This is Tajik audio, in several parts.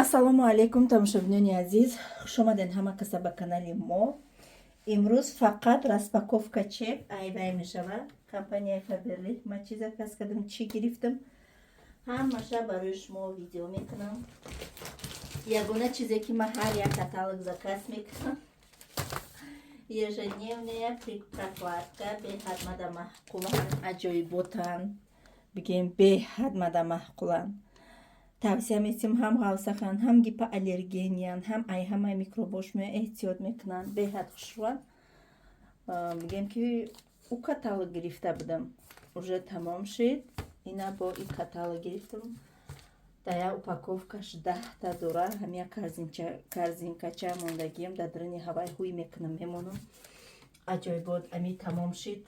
ассалому алейкум тамошобинони азиз, хуш омаден ҳама каса ба канали мо. имрӯз фақат распаковка чек айвай мешавад. Компанияи Фаберли ма чӣ заказ кардам, чӣ гирифтам, ҳамаша барои шумо видео мекунам. Ягона чизе ки ман ҳар як каталог заказ мекунам, ежедневная прокладка беҳад мада маҳқулан, аҷоиботан, бигем беҳад мада маҳқулан. тавсия мекунем, ҳам ғавсахан, ҳам гипоаллергиян, ҳам ай ҳамаи микробошмо эҳтиёт мекунанд, беҳад хушрӯанд. Бигем ки у каталог гирифта будам, уже тамом шид. Ина бо и каталог гирифтам, дая упаковкаш 10 дора, ҳамия корзинкача мондагиям дар даруни ҳавай ҳуй мекунам, мемонам. Аҷоибот, ами тамом шид,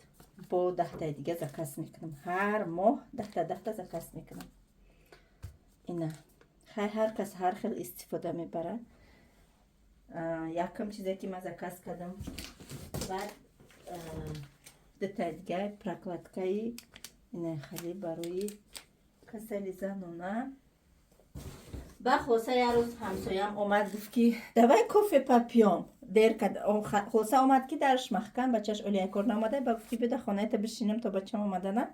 бо 10 дига заказ мекунам, ҳар моҳ 10 заказ мекунам. ина ҳар кас ҳар хел истифода мебарад. Якам чизе ки ман заказ кардам, баъд детайдгай прокладкаи ина хали барои касали занона. ба хулоса як рӯз ҳамсоям омад гуфт ки давай кофе попьем. Дер кард, хулоса омад ки дарш махкан, бачаш олияй кор наомада, ба гуфт ки бида хонаята бишинем то бачам омадана.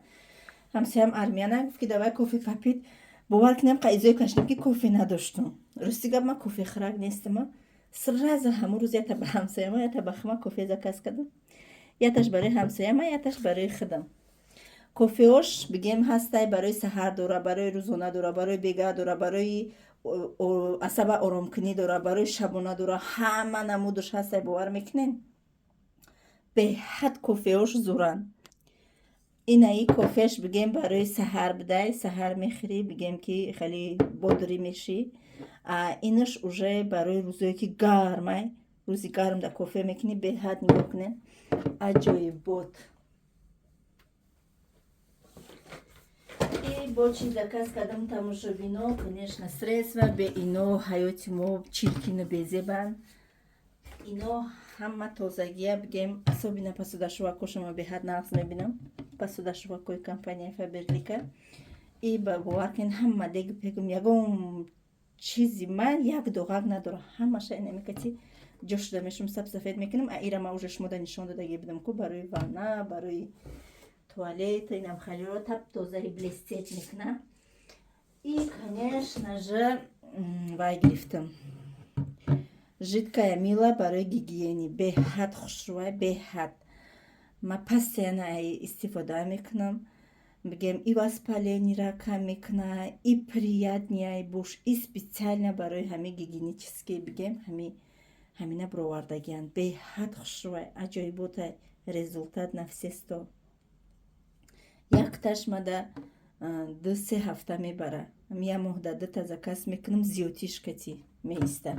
Ҳамсоям армияна гуфт ки давай кофе попит. бовар кунем қаизои кашидем ки кофе надоштум. Рости гап ман кофе хӯрак нестама. Сразу ҳамун рӯз ята ба ҳамсояма, ята ба хума кофе заказ кардам. Яташ барои ҳамсояма, яташ барои худам. Кофеош бигем ҳастай барои саҳар дора, барои рӯзона дора, барои бега дора, барои асаба оромкунӣ дора, барои шабона дора, ҳама намудаш ҳастай, бовар мекунен. Беҳад кофеош зӯранд. инаи кофеш бигем барои саҳар будай, саҳар мехӯри, бигем ки хеле бодирӣ мешӣ. Инаш уже барои рӯзое ки гармай, рӯзи гарм да кофе мекунӣ, беҳад нигоҳ кунен, аҷоибот. И бо чиз заказ кардам тамошобино, конечно, средства бе ино ҳаёти мо чиркину безебанд. ино ҳама тозагия, бигем особенно посудашувакошама беҳад нағз мебинам. Посудашувакои компанияи Фаберлика. И бовар кунед, ҳама дегу пегум, ягон чизи ман як доғак надора, ҳамаша инамикати ҷошуда мешум, сафсафед мекунам. Ира ман уже шумода нишон додагӣ будам ку барои ванна, барои туалет, инам халиро тап тозаи блестеть мекунам. И конечно же вай гирифтам жидкая мила барои гигиени, беҳад хушрӯа, беҳад. Ма постоянно истифода мекунам. Бигем и воспалениеро кам мекунад, и приятнее буш, и специально барои ҳами гигиенические, бигем ҳамина бировардагиянд. Беҳад хушрӯа, аҷоибота, результат на все 100. Якташ мада 2-3 ҳафта мебара. Я моҳ да 2 заказ мекунам, зиёдтиш кати меиста.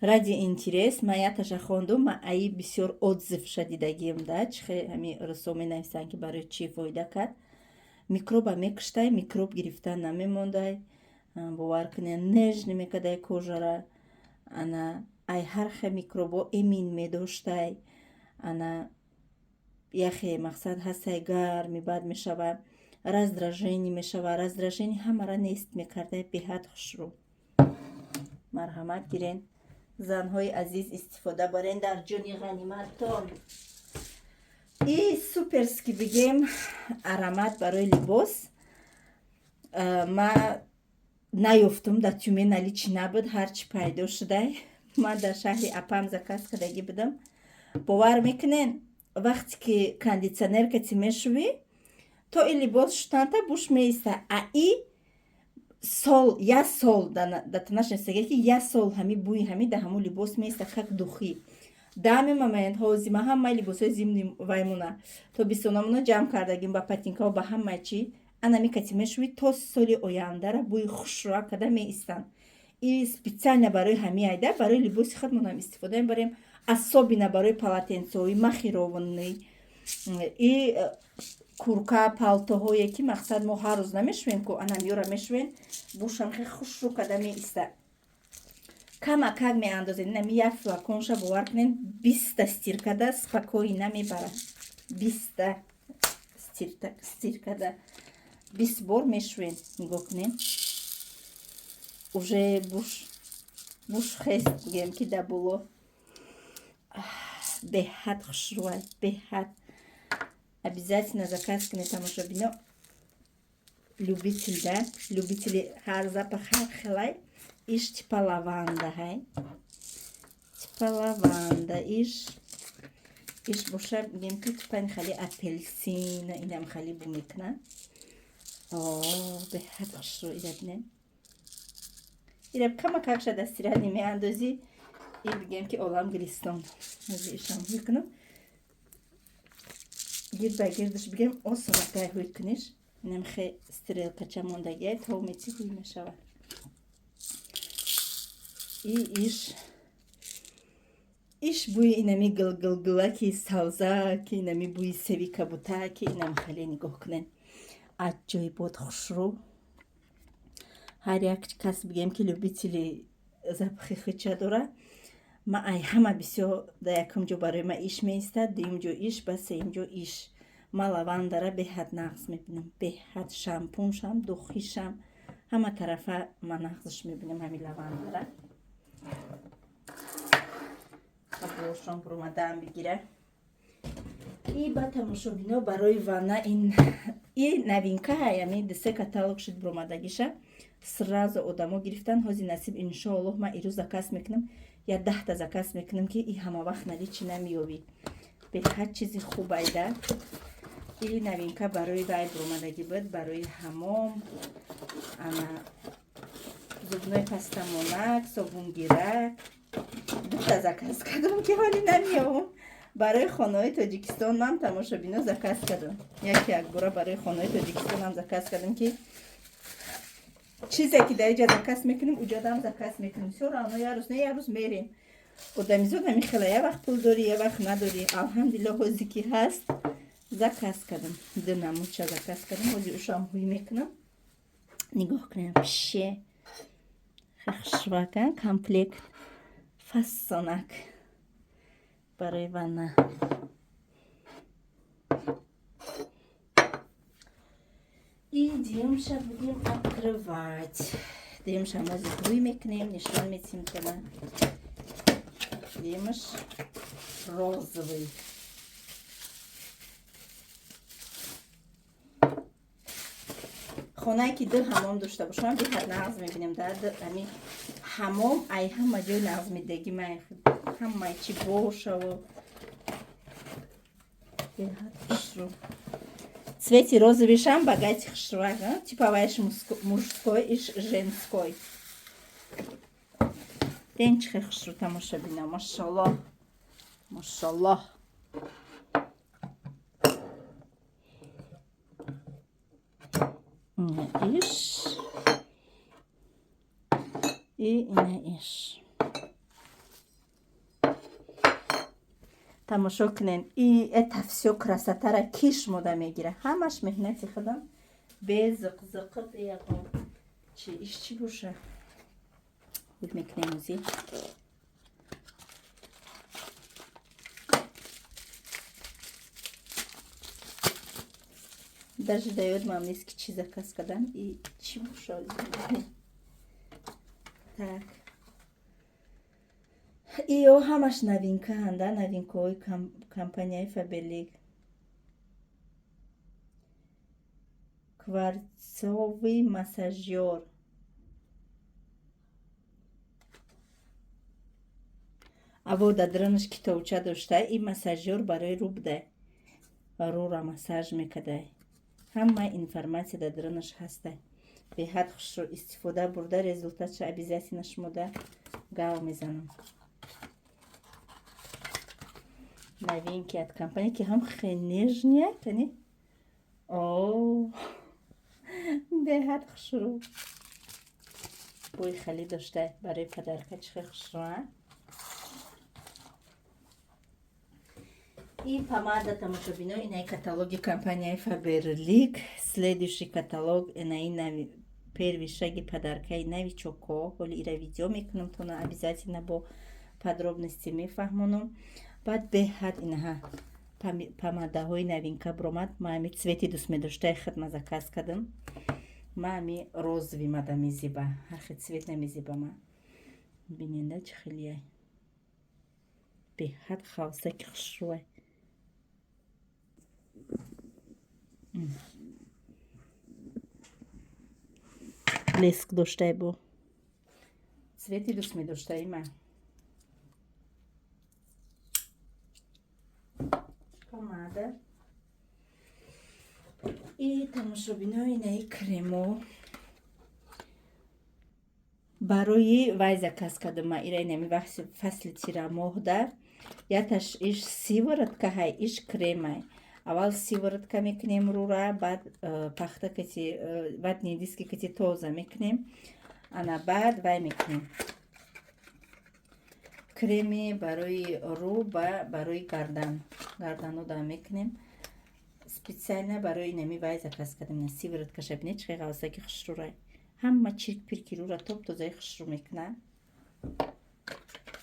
Ради интерес ма яташа хондум, ма аи бисёр отзывша дидагием да, чихе ҳами рӯсо менависанд ки барои чӣ фоида кард. Микроба мекуштай, микроб гирифта намемондай, бовар кунед, нежно мекардай кожара, ана ай ҳар хел микробо эмин медоштай, ана яхе мақсад ҳастай гарми бад мешавад, раздражение мешавад, раздражение ҳамара нест мекардай, беҳад хушрӯ. Марҳамат гирен, занҳои азиз истифода барен дар ҷони ғаниматтон. И суперски бигем аромат барои либос. Ма наёфтум, дар Тюмен наличӣ набуд, ҳарчи пайдо шудай. Ман дар шаҳри Апам заказ кардагӣ будам. бовар мекунен, вақте ки кондитсионер кати мешувӣ, то и либос шутанта буш меиста. И сол, я сол да танашнастаге ки я сол ҳами бӯи ҳами да ҳамун либос меиста как духӣ. Дами моментҳо зима ҳамаи либосҳои зимни ваймуна тобистонамуна ҷамъ кардагим ба патинкаҳо, ба ҳамаи чӣ анами кати мешуви, то соли ояндара бӯи хушрӯа када меистанд. И специально барои ҳами айда, барои либоси худмонам истифода мебарем, особенно барои полотенцоҳои махированӣ, и курка, палтоҳое ки мақсад мо ҳар рӯз намешувем ку, анамёра мешувем, бушам хе хушрӯ када меиста. Камакак меандозед, нами як флаконша бовар кунед 20 стиркада спокойно мебарад. 20 стиркада 20 бор мешувем, нигоҳ кунем. уже буш хест бигем ки да було беҳад хушрӯ аст, беҳад. Обязательно заказ кунед тамошобино. Любитель, да? Любители ҳар запах ҳар хелай. Иш типа лаванда, ҳай. Типа лаванда. Иш боша бигем ки типа хали апельсин, инам хали бу мекунад. Беҳад хушрӯ идабинем. Ираб камакакша дастира немеандозӣ. И бигем ки олам гиристон. Ази ишам ҳуй кунам. Гирд ба гирдаш бигем осонакай ҳуй куниш. Инам хе стрелкача мондагия то мети ҳуй мешавад. И иш буи инами гилгилгила ки савза ки инами буи севи кабута ки инам хеле нигоҳ кунен. Аҷоибот хушрӯ. Ҳар як кас бигем ки любители запахи хуча дора. Ма ай ҳама бисёр да якум ҷо барои ма иш меистад, дуюм ҷо иш, ба сеюм ҷо иш. Ма лавандара беҳад нағз мебинам. Беҳад шампуншам, духишам, ҳама тарафа ма нағзш мебинам ҳами лавандара. Бошон бромадаам бигира. И ба тамошобино барои ванна ин новинка ҳаями дисе каталог шуд бромадагиша. Сразу одамо гирифтан ҳози насиб иншоаллоҳ ма ирӯз заказ мекунам. Я 10 заказ мекунам ки и ҳама вақт нали чи намеёбӣ. Беҳад чизи хуб айда. И новинка барои вай бромадагӣ буд, барои ҳамом, ана зубной пастамонак, собунгирак. 2 заказ кардам ки ҳоли намеёбам. барои хонаҳои Тоҷикистон ман тамошобино заказ кардам. Як бора барои хонаҳои Тоҷикистон ам заказ кардам ки чизе ки дар инҷа заказ мекунем уҷодам заказ мекунем. Всё равно як рӯз мерем. Одамизод ҳами хела як вақт пул дори, як вақт надори. Алҳамдулиллаҳ ҳози ки ҳаст заказ кардам. 2 намудча заказ кардам. ҳози ушам ҳуй мекунам. Нигоҳ кунем пише. хушвакан комплект фассонак барои ванна. И идёмша будем открывать. Идёмша мозик ҳуй мекунем, нишон метим кана. Идёмш розовый. хонае ки 2 ҳамом дошта бошам беҳад нағз мебинем. Дар ами ҳамом ай ҳама ҷои нағзмидагӣ маехуд. Ҳамаи чи бошаву беҳад хушрӯ. Цвети розовишам багати хушрӯак, типа вайш мужской, иш женской. Ден чихе хушрӯ тамошобина. Машаллоҳ. Машаллоҳ. Иш и ина иш. тамошо кунен. И это всё красотара киш мода мегира. Ҳамаш меҳнати худам без зиқ-зиқи беғом. Чи иш чи боша? Буд мекунем узи. Даже даёд мам нест ки чи заказ кардам и чи боша. Так. Ио ҳамаш новинкаанд, новинкаҳои компанияи Faberlic. Кварцовый массажёр. Авода дрынш китобча дошта. И массажёр барои рӯ будай. Ва рӯра массаж мекадай. Ҳама информация дар дрынш ҳастай. Беҳад хушрӯ истифода бурда результатша обязательно шумода гав мезанам. Новинки от компании ки ҳам хеле нежния, тани. Беҳад хушрӯ. Бӯи хеле дошта барои падарка чихе хушрӯ. И помада тамошобино инаи каталоги компанияи Faberlic. Следующий каталог инаи нави первый шаги падаркаи нави чоко. Ҳоли ира видео мекунам то на обязательно бо подробности мефаҳмонам. Баъд беҳад инаҳа помадаҳои новинка бромад. Ма ҳами цвети дӯст медоштаи хидма заказ кардам. ма ами розови мада мезиба, ҳархи цвет намезиба ма. Биненда чӣ хелияй беҳад хавсаки хушрӯай. блеск доштаи бо цвети дӯст медоштаи ма. помада и тамошобинои наи кремо барои вай заказ кардам. Ира инами фасли тира моҳда яташ иш сиворотка ҳай иш кремай. Аввал сиворотка мекунем рура, баъд пахта кати ватни диски кати тоза мекунем, ана баъд вай мекунем креми барои рӯ ба барои гардану да мекунем. Специально барои инами вай заказ кардам. Сивороткаша бинед чӣ ғавсаки хушрӯрай. Ҳама чирк пирки рура топ тозаи хушрӯ мекунад.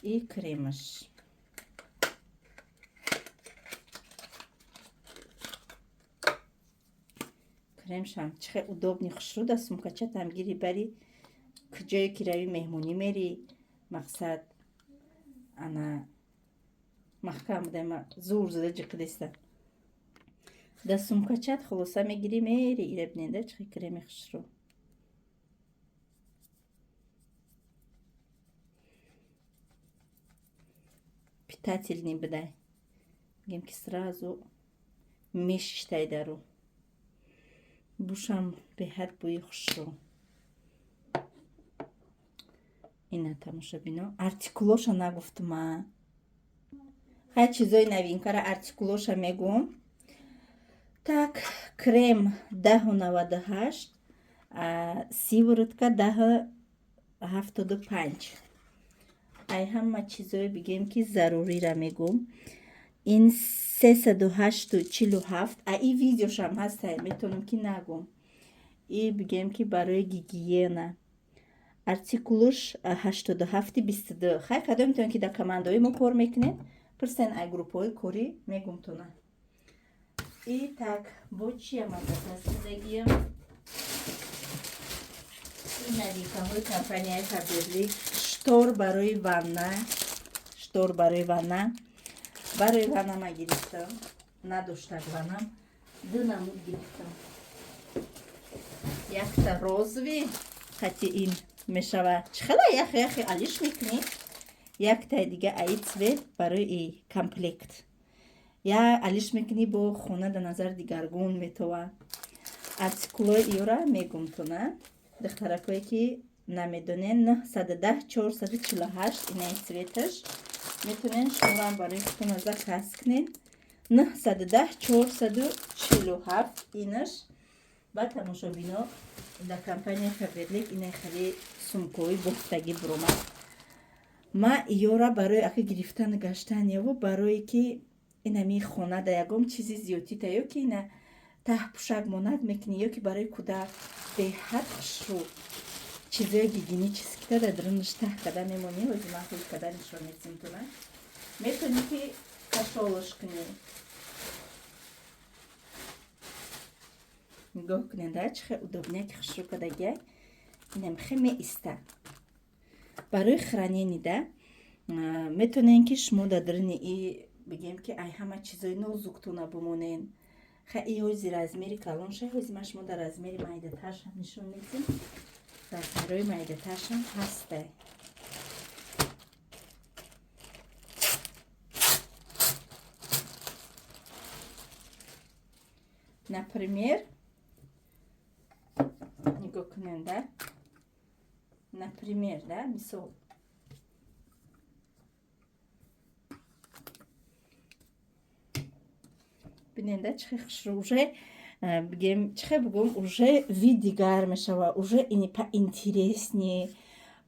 И кремаш кремшам чӣ удобни хушрӯ да сумкачатам гири бари куҷое ки рави меҳмонӣ мери мақсад ана маҳкам будама зур зада ҷиқидеста да сумкачат хулоса мегири мери. ира бинеда чӣ креми хушрӯ. питательный бидай мегем ки сразу мешиштай дару бушам беҳад бӯи хушрӯ. ина тамошобино артикулоша нагуфтма. ҳар чизои новинкара артикулоша мегӯм. так крем 10.98, сиворотка 10.75. ай ҳама чизои бигем ки зарурира мегӯм. ин 308.47. и видеошам ҳастай метавонам ки нагӯм. и бигем ки барои гигиена артикулуш 87.22. хай кадом метавон ки дар командаҳои мо кор мекунед пирсен ай группаҳои корӣ мегумтона. и так бо чиама закасидагиям и навинкаҳои компанияи Faberlic штор барои ванна барои ваннама гирифтам. надоштак ваннам ду намуд гирифтам. якта розови хати ин мешавад чихела яхе алиш мекунӣ. яктай дига аи цвет барои комплект я алиш мекунӣ бо хона да назар дигаргун метавад. артикулои иёра мегумтона духтаракое ки намедонен 910-448 инаи цветаш метавонен шуморам барои худтона заказ кунед. 910-447 инаш ба тамошобино дар компанияи Faberlic инаи хеле сумкаҳои бофтагӣ биромад. ма иёра барои ака гирифтан гаштан яво барое ки инами хона да ягон чизи зиёдтита ё ки ина таҳ пӯшак монак мекунӣ ё ки барои кӯдак беҳад хушрӯ чизои гигиеническита да дурунаш таҳ када мемонӣ озимаҳои када нишон месимтона метавонӣ ки кашолаш кунӣ. нигоҳ кунеда чихе удобняки хушрӯ кадагиай. инам хе меиста барои храненида метавонен ки шумо дар дуруни и бигем ки ай ҳама чизои нозуктона бимонен. хеле ҳози размери калонша ҳозима шумо дар размери майдатаршам нишон медим. размерои майдатаршам ҳастай. например нигоҳ кунанда например да мисол биненда чихе хушрӯ уже бигем чихе бигӯм уже вид дигар мешава уже поинтереснее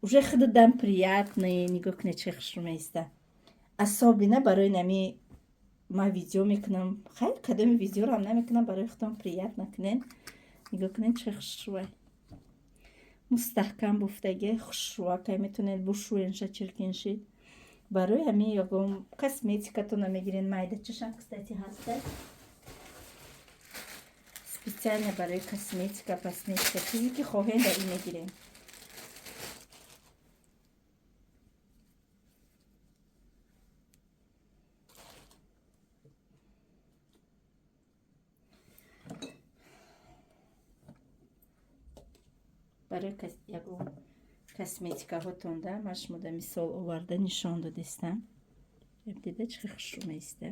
уже худам приятное. нигоҳ кунед чихе хушрӯ меиста. асобина барои нами ма видео мекунам. хайр кадоми видеорам намекунам барои худам приятно кунен. нигоҳ кунед чихе хушрӯай. мустаҳкам буфтагия хушрӯакай метавонед бушӯенша чиркиншид барои ҳамин ягон косметикатона мегирен майдачашам кстати ҳастай. специально барои косметика чизе ки хоҳем дар ин мегирем. барои ягон косметикаҳотонда ман шумода мисол оварда нишон додистам. дида чӣ хушрӯ меиста.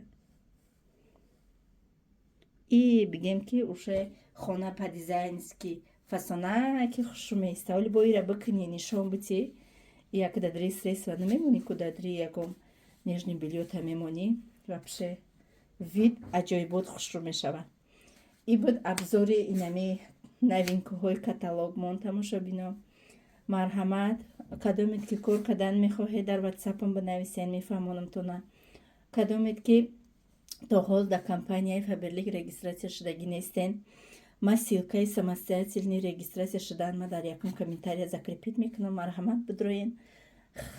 И бигем ки уша хона по дизайнски фасона ки хушрӯ меиста. Оли бо ира бикини нишон бити як дадри средства намемони ку дадри ягон нежни бельёта мемони. Вообще вид аҷоибот хушрӯ мешавад. И буд абзори инами новинкаҳои каталогмон тамошобино. Марҳамат, кадомед ки кор кардан мехоҳед дар ватсапам бинависен, мефаҳмонам то на. Кадомед ки то ҳол дар компанияи Фаберлик регистратсия шудагӣ нестен, ма силкаи самостоятельни регистратсия шудан ма дар якум комментария закрепит мекунам. Марҳамат бидроен.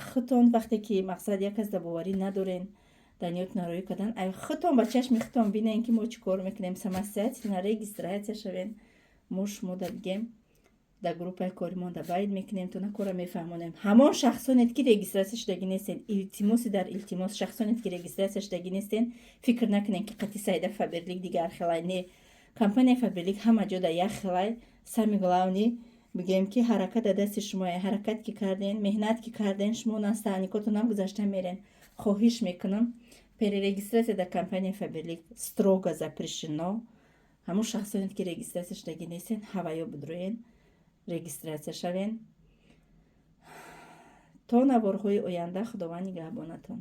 Худтон вақте ки мақсад як аз дабоварӣ надорен, дар ниёт нароӣ кардан, худтон ба чашми худтон бинен ки мо чӣ кор мекунем, самостоятельна регистратсия шавен. мо шумо да бигем дар группаи коримон да байд мекунем, то на кора мефаҳмонем. Ҳамон шахсонет ки регистратсия шудагӣ нестен, илтимоси дар илтимос, шахсонет ки регистратсия шудагӣ нестен, фикр накунем ки қати сайда Фаберлик дигар хелай. Не, компанияи Фаберлик ҳама ҷо да як хелай. Сами главни бигем ки ҳаракат дар дасти шумоe. Ҳаракат ки карден, меҳнат ки карден, шумо настаникотонам гузашта мерен. хоҳиш мекунам перерегистратсия дар компанияи Фаберлик строго запрещено. ҳамон шахсонет ки регистратсия шудагӣ нестен, ҳаваё бидроен, регистратсия шавен. То наворҳои оянда худованд нигаҳбонатон.